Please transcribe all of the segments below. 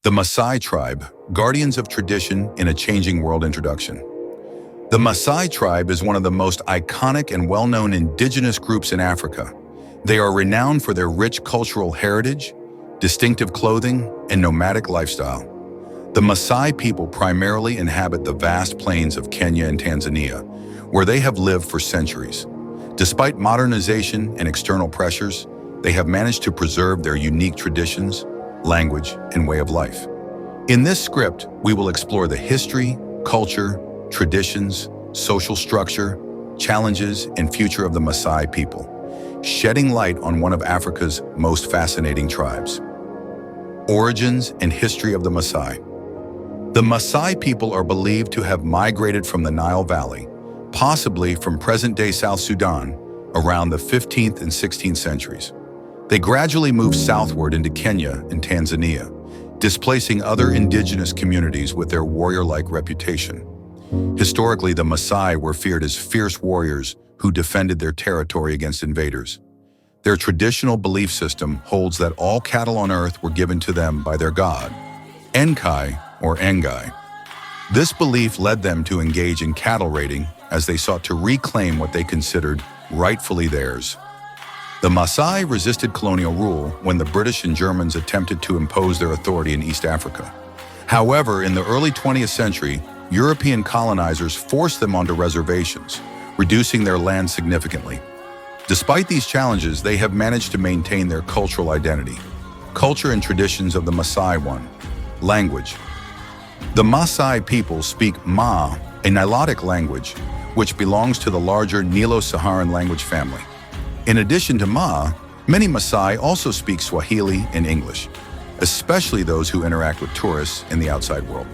The Maasai tribe, guardians of tradition in a changing world. Introduction. The Maasai tribe is one of the most iconic and well-known indigenous groups in Africa. They are renowned for their rich cultural heritage, distinctive clothing, and nomadic lifestyle. The Maasai people primarily inhabit the vast plains of Kenya and Tanzania, where they have lived for centuries. Despite modernization and external pressures, they have managed to preserve their unique traditions, language, and way of life. In this script, we will explore the history, culture, traditions, social structure, challenges, and future of the Maasai people, shedding light on one of Africa's most fascinating tribes. Origins and history of the Maasai. The Maasai people are believed to have migrated from the Nile Valley, possibly from present-day South Sudan, around the 15th and 16th centuries. They gradually moved southward into Kenya and Tanzania, displacing other indigenous communities with their warrior-like reputation. Historically, the Maasai were feared as fierce warriors who defended their territory against invaders. Their traditional belief system holds that all cattle on earth were given to them by their god, Enkai or Engai. This belief led them to engage in cattle raiding as they sought to reclaim what they considered rightfully theirs. The Maasai resisted colonial rule when the British and Germans attempted to impose their authority in East Africa. However, in the early 20th century, European colonizers forced them onto reservations, reducing their land significantly. Despite these challenges, they have managed to maintain their cultural identity. Culture and traditions of the Maasai. 1. Language. The Maasai people speak Ma, a Nilotic language, which belongs to the larger Nilo-Saharan language family. In addition to Ma, many Maasai also speak Swahili and English, especially those who interact with tourists in the outside world.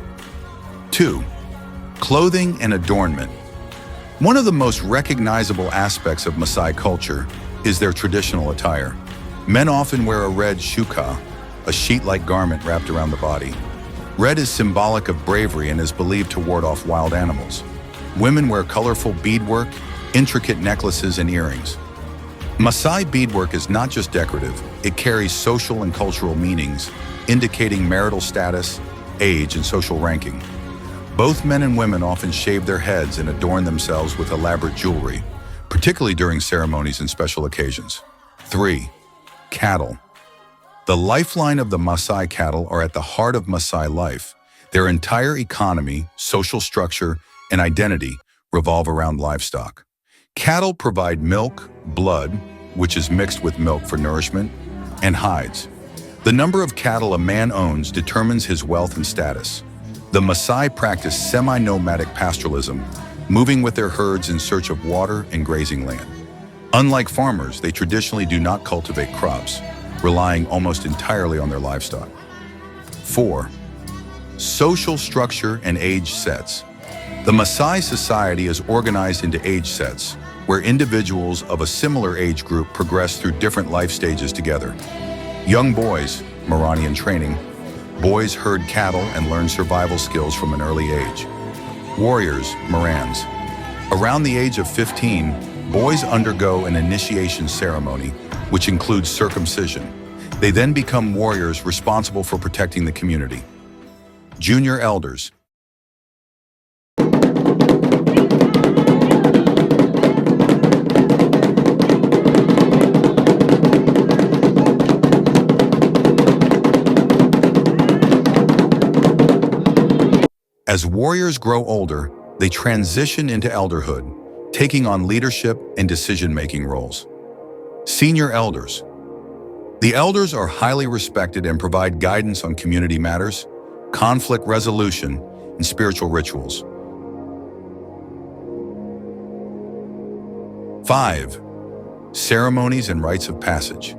2. Clothing and adornment. One of the most recognizable aspects of Maasai culture is their traditional attire. Men often wear a red shuka, a sheet-like garment wrapped around the body. Red is symbolic of bravery and is believed to ward off wild animals. Women wear colorful beadwork, intricate necklaces, and earrings. Maasai beadwork is not just decorative, it carries social and cultural meanings, indicating marital status, age, and social ranking. Both men and women often shave their heads and adorn themselves with elaborate jewelry, particularly during ceremonies and special occasions. 3. Cattle. The lifeline of the Maasai cattle are at the heart of Maasai life. Their entire economy, social structure, and identity revolve around livestock. Cattle provide milk, blood, which is mixed with milk for nourishment, and hides. The number of cattle a man owns determines his wealth and status. The Maasai practice semi-nomadic pastoralism, moving with their herds in search of water and grazing land. Unlike farmers, they traditionally do not cultivate crops, relying almost entirely on their livestock. 4. Social structure and age sets. The Maasai society is organized into age sets, where individuals of a similar age group progress through different life stages together. Young boys, Morani training. Boys herd cattle and learn survival skills from an early age. Warriors, Morans. Around the age of 15, boys undergo an initiation ceremony, which includes circumcision. They then become warriors responsible for protecting the community. Junior elders. As warriors grow older, they transition into elderhood, taking on leadership and decision-making roles. Senior elders. The elders are highly respected and provide guidance on community matters, conflict resolution, and spiritual rituals. 5. Ceremonies and rites of passage.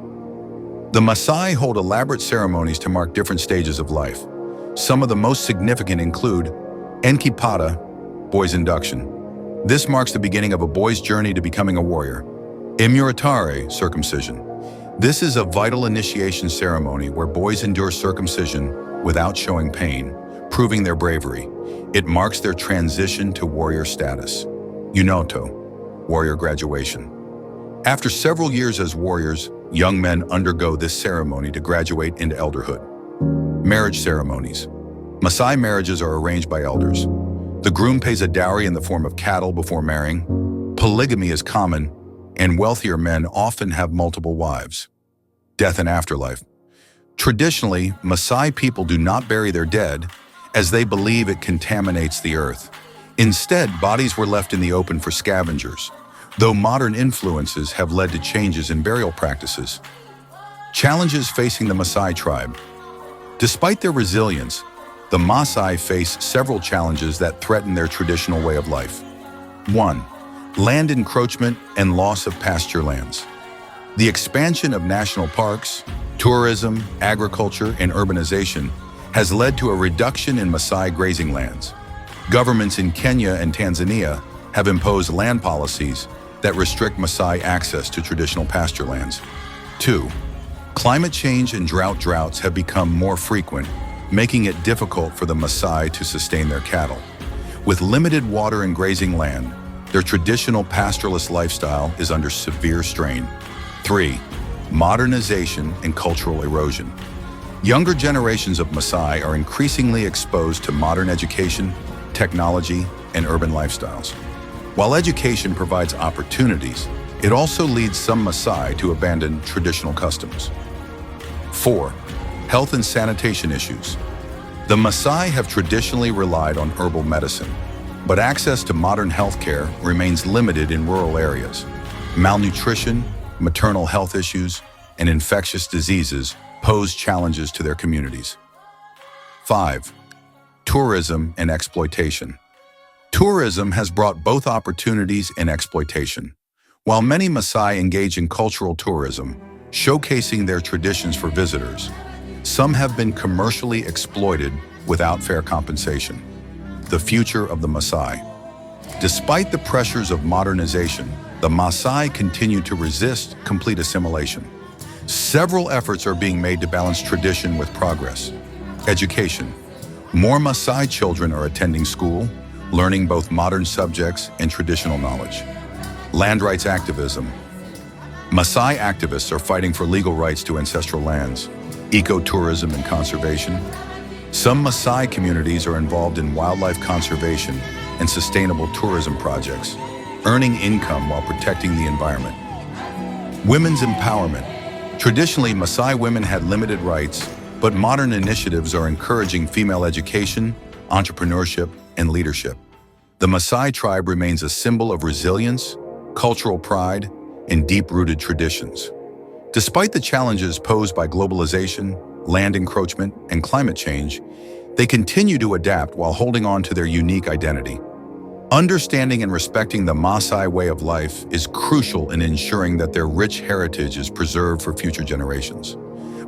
The Maasai hold elaborate ceremonies to mark different stages of life. Some of the most significant include Enkipada, boy's induction. This marks the beginning of a boy's journey to becoming a warrior. Imuratare, circumcision. This is a vital initiation ceremony where boys endure circumcision without showing pain, proving their bravery. It marks their transition to warrior status. Unoto, warrior graduation. After several years as warriors, young men undergo this ceremony to graduate into elderhood. Marriage ceremonies. Maasai marriages are arranged by elders. The groom pays a dowry in the form of cattle before marrying. Polygamy is common, and wealthier men often have multiple wives. Death and afterlife. Traditionally, Maasai people do not bury their dead, as they believe it contaminates the earth. Instead, bodies were left in the open for scavengers, though modern influences have led to changes in burial practices. Challenges facing the Maasai tribe. Despite their resilience, the Maasai face several challenges that threaten their traditional way of life. 1. Land encroachment and loss of pasture lands. The expansion of national parks, tourism, agriculture, and urbanization has led to a reduction in Maasai grazing lands. Governments in Kenya and Tanzania have imposed land policies that restrict Maasai access to traditional pasture lands. 2. Climate change and droughts have become more frequent, making it difficult for the Maasai to sustain their cattle. With limited water and grazing land, their traditional pastoralist lifestyle is under severe strain. 3. Modernization and cultural erosion. Younger generations of Maasai are increasingly exposed to modern education, technology, and urban lifestyles. While education provides opportunities, it also leads some Maasai to abandon traditional customs. 4. Health and sanitation issues. The Maasai have traditionally relied on herbal medicine, but access to modern healthcare remains limited in rural areas. Malnutrition, maternal health issues, and infectious diseases pose challenges to their communities. 5. Tourism and exploitation. Tourism has brought both opportunities and exploitation. While many Maasai engage in cultural tourism, showcasing their traditions for visitors, some have been commercially exploited without fair compensation. The future of the Maasai. Despite the pressures of modernization, the Maasai continue to resist complete assimilation. Several efforts are being made to balance tradition with progress. Education. More Maasai children are attending school, learning both modern subjects and traditional knowledge. Land rights activism. Maasai activists are fighting for legal rights to ancestral lands, ecotourism and conservation. Some Maasai communities are involved in wildlife conservation and sustainable tourism projects, earning income while protecting the environment. Women's empowerment. Traditionally, Maasai women had limited rights, but modern initiatives are encouraging female education, entrepreneurship, and leadership. The Maasai tribe remains a symbol of resilience, cultural pride, and deep-rooted traditions. Despite the challenges posed by globalization, land encroachment, and climate change, they continue to adapt while holding on to their unique identity. Understanding and respecting the Maasai way of life is crucial in ensuring that their rich heritage is preserved for future generations.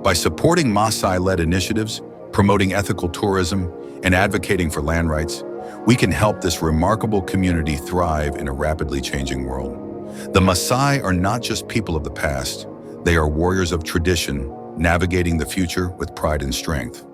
By supporting Maasai-led initiatives, promoting ethical tourism, and advocating for land rights, we can help this remarkable community thrive in a rapidly changing world. The Maasai are not just people of the past, they are warriors of tradition, navigating the future with pride and strength.